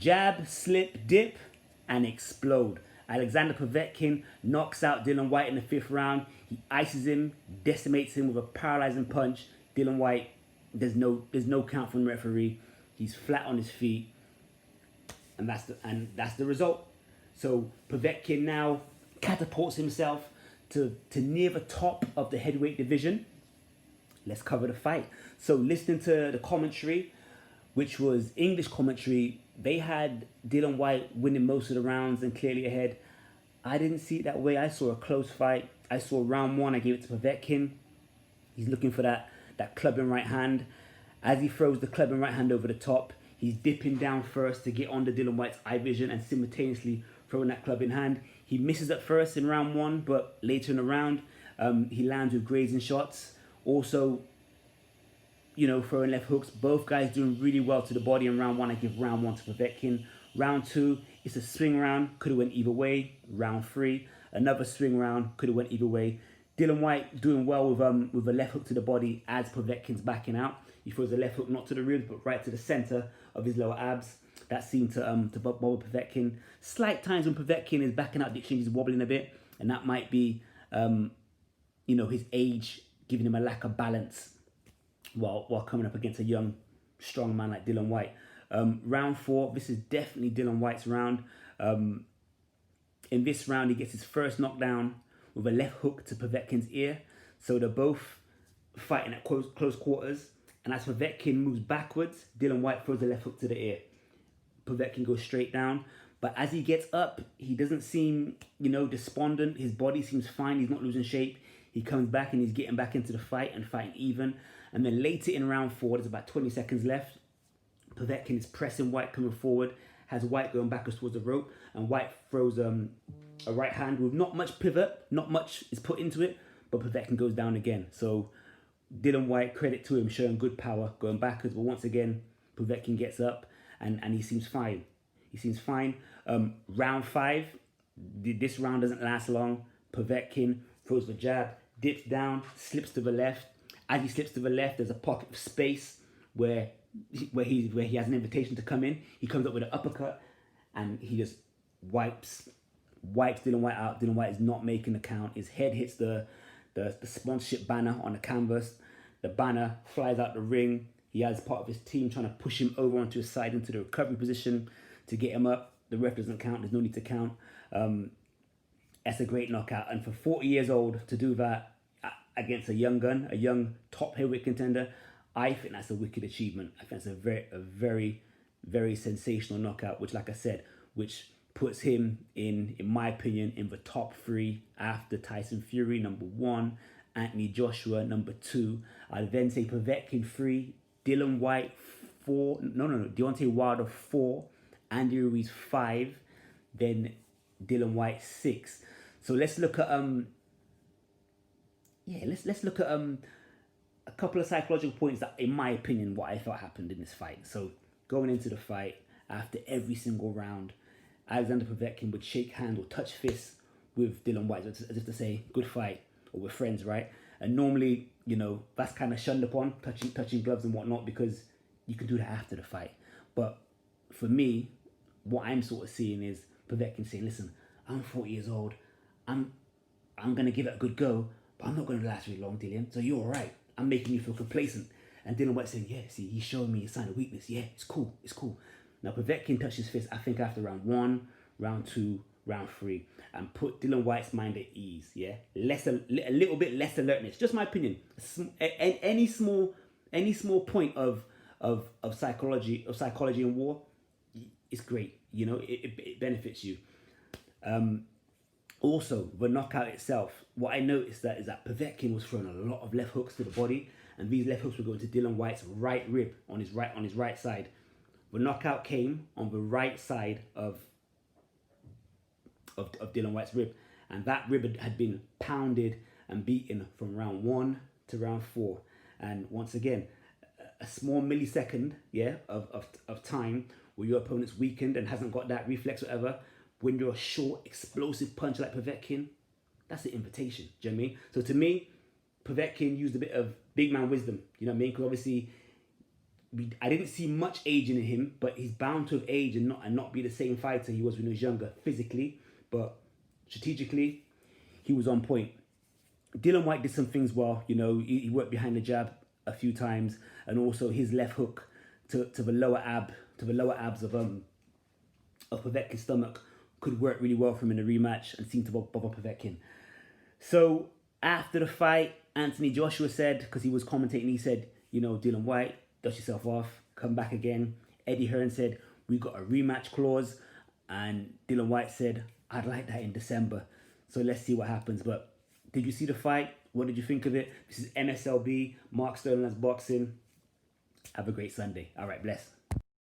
Jab, slip, dip, and explode. Alexander Povetkin knocks out Dillian Whyte in the 5th round. He ices him, decimates him with a paralyzing punch. Dillian Whyte, there's no count from the referee. He's flat on his feet, and that's the result. So Povetkin now catapults himself to near the top of the heavyweight division. Let's cover the fight. So listening to the commentary, which was English commentary, they had Dillian Whyte winning most of the rounds and clearly ahead. I didn't see it that way. I saw a close fight. I saw round 1, I gave it to Povetkin. He's looking for that clubbing right hand. As he throws the clubbing right hand over the top, he's dipping down first to get under Dillian Whyte's eye vision and simultaneously throwing that clubbing hand. He misses at first in round 1, but later in the round, he lands with grazing shots. Also, throwing left hooks. Both guys doing really well to the body in round 1. I give round 1 to Povetkin. Round 2, it's a swing round. Could have went either way. Round 3, another swing round. Could have went either way. Dillian Whyte doing well with a left hook to the body as Povetkin's backing out. He throws a left hook not to the ribs but right to the center of his lower abs. That seemed to bother Povetkin. Slight times when Povetkin is backing out, the exchange is wobbling a bit, and that might be his age giving him a lack of balance while coming up against a young, strong man like Dillian Whyte. Round 4, this is definitely Dillian Whyte's round. In this round, he gets his first knockdown with a left hook to Povetkin's ear. So they're both fighting at close quarters. And as Povetkin moves backwards, Dillian Whyte throws a left hook to the ear. Povetkin goes straight down. But as he gets up, he doesn't seem, despondent. His body seems fine. He's not losing shape. He comes back and he's getting back into the fight and fighting even. And then later in round 4, there's about 20 seconds left. Povetkin is pressing Whyte coming forward, has Whyte going backwards towards the rope, and Whyte throws a right hand with not much pivot, not much is put into it, but Povetkin goes down again. So Dillian Whyte, credit to him, showing good power, going backwards, but once again, Povetkin gets up and he seems fine. He seems fine. Round 5, this round doesn't last long. Povetkin throws the jab, dips down, slips to the left. As he slips to the left, there's a pocket of space where he has an invitation to come in. He comes up with an uppercut and he just wipes Dillian Whyte out. Dillian Whyte is not making the count. His head hits the sponsorship banner on the canvas. The banner flies out the ring. He has part of his team trying to push him over onto his side into the recovery position to get him up. The ref doesn't count. There's no need to count. That's a great knockout. And for 40 years old to do that against a young gun, a young top heavyweight contender, I think that's a wicked achievement. I think that's a very, very sensational knockout, which, like I said, which puts him in my opinion, in the top 3 after Tyson Fury, number 1, Anthony Joshua, number 2. I'll then say Povetkin 3, Dillian Whyte 4, Deontay Wilder 4, Andy Ruiz 5, then Dillian Whyte 6. So let's look at let's look at a couple of psychological points that, in my opinion, what I thought happened in this fight. So going into the fight, after every single round, Alexander Povetkin would shake hands or touch fists with Dillian Whyte as if to say, good fight, or we're friends, right? And normally, that's kind of shunned upon, touching gloves and whatnot, because you can do that after the fight. But for me, what I'm sort of seeing is Povetkin saying, listen, I'm 40 years old, I'm going to give it a good go, but I'm not going to last very long, Dillian, so you're all right. I'm making you feel complacent. And Dillian Whyte saying, yeah, see, he's showing me a sign of weakness. Yeah, it's cool. Now, Povetkin touched his fist, I think, after round 1, round 2, round 3, and put Dillian Whyte's mind at ease, yeah? A little bit less alertness. Just my opinion. Any small point of psychology in war, it's great. It benefits you. Also, the knockout itself, what I noticed is that Povetkin was throwing a lot of left hooks to the body, and these left hooks were going to Dillian Whyte's right rib on his right side. The knockout came on the right side of Dillian Whyte's rib, and that rib had been pounded and beaten from round 1 to round 4. And once again, a small millisecond, of time where your opponent's weakened and hasn't got that reflex, whatever. When you're a short, explosive puncher like Povetkin, that's the invitation. Do you know what I mean? So to me, Povetkin used a bit of big man wisdom. You know what I mean? Because obviously I didn't see much aging in him, but he's bound to have aged and not be the same fighter he was when he was younger physically, but strategically, he was on point. Dillian Whyte did some things well. You know, he worked behind the jab a few times, and also his left hook to the lower abs of Povetkin's stomach could work really well for him in a rematch and seemed to bother Povetkin. So after the fight, Anthony Joshua said, because he was commentating, he said, you know, Dillian Whyte, dust yourself off, come back again. Eddie Hearn said, we got a rematch clause. And Dillian Whyte said, I'd like that in December. So let's see what happens. But did you see the fight? What did you think of it? This is MSLB, Mark Sterling as boxing. Have a great Sunday. All right, bless.